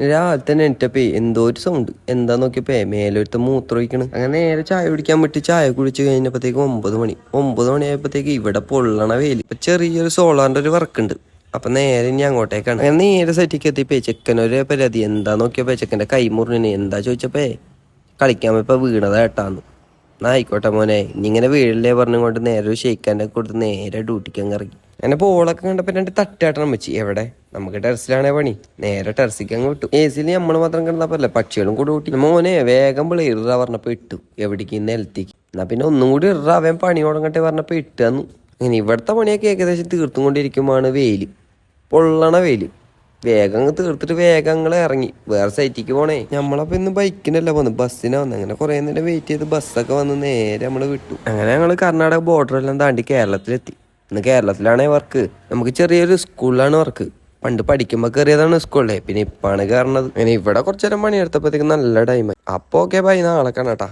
രാവിലെ തന്നെ എണീറ്റപ്പേ എന്തോ ഒരു സൗണ്ട് എന്താ നോക്കിയപ്പോ മേലൊരുത്ത മൂത്രമൊഴിക്കണ്. അങ്ങനെ നേരെ ചായ കുടിക്കാൻ പറ്റി ചായ കുടിച്ച് കഴിഞ്ഞപ്പോഴത്തേക്ക് 9 മണി ആയപ്പോഴത്തേക്ക് ഇവിടെ പൊള്ളണ വെയിൽ. ഇപ്പൊ ചെറിയൊരു സോളാറിന്റെ ഒരു വർക്ക് ഉണ്ട്. അപ്പൊ നേരെ ഇനി അങ്ങോട്ടേക്കാണ്. അങ്ങനെ നേരെ സെറ്റിക്ക് എത്തിപ്പേ ചെക്കനൊരു പരാതി എന്താ നോക്കിയപ്പോ ചെക്കന്റെ കൈ മുറിഞ്ഞു. എന്താ ചോദിച്ചപ്പേ കളിക്കാൻ പോയപ്പോ വീണതാ ഏട്ടാന്ന്. എന്നാ ആയിക്കോട്ടെ മോനെ ഇനി ഇങ്ങനെ വീഴല്ലേ പറഞ്ഞുകൊണ്ട് നേരെ ഒരു ഷെയ്ക്കാൻ്റെ കൊടുത്ത് നേരെ ഡ്യൂട്ടിക്ക് അങ്ങ് ഇറങ്ങി. അങ്ങനെ ബോളൊക്കെ കണ്ടപ്പോ രണ്ട് തട്ടാട്ടണം വെച്ച്. എവിടെ നമുക്ക് ടെറസിലാണേ പണി. നേരെ ടെറസിക്ക് അങ്ങ് വിട്ടു. എ സിയിൽ നമ്മൾ മാത്രം കിടന്നപ്പല്ലേ പക്ഷികളും കൂടെ കൂട്ടി. മോനെ വേഗം ഇറാ പറഞ്ഞപ്പോ ഇട്ടു. എവിടേക്ക് നിലത്തേക്ക്. എന്നാ പിന്നെ ഒന്നും കൂടി അവൻ പണി തുടങ്ങട്ടെ പറഞ്ഞപ്പോ ഇട്ടു. ഇങ്ങനെ ഇവിടുത്തെ പണിയൊക്കെ ഏകദേശം തീർത്തും കൊണ്ടിരിക്കുമ്പോഴാണ് വെയില്, പൊള്ളണ വെയില്. വേഗം തീർത്തിട്ട് വേഗം ഞങ്ങൾ ഇറങ്ങി വേറെ സൈറ്റിക്ക് പോണേ. നമ്മളപ്പോ ഇന്ന് ബൈക്കിനല്ല വന്നു, ബസ്സിനാ വന്നു. അങ്ങനെ കുറെ നേരം വെയിറ്റ് ചെയ്ത് ബസ്സൊക്കെ വന്ന് നേരെ നമ്മള് വിട്ടു. അങ്ങനെ ഞങ്ങൾ കർണാടക ബോർഡർ എല്ലാം താണ്ടി കേരളത്തിലെത്തി. ഇന്ന് കേരളത്തിലാണേ വർക്ക്. നമുക്ക് ചെറിയൊരു സ്കൂളിലാണ് വർക്ക്. പണ്ട് പഠിക്കുമ്പോ കയറിയതാണ് സ്കൂളിലെ, പിന്നെ ഇപ്പാണ് കയറണത്. അങ്ങനെ ഇവിടെ കുറച്ചു നേരം പണിയെടുത്തപ്പോഴത്തേക്ക് നല്ല ടൈമായി. അപ്പൊ ഓക്കെ ബൈ, നാളെ കാണാട്ടാ.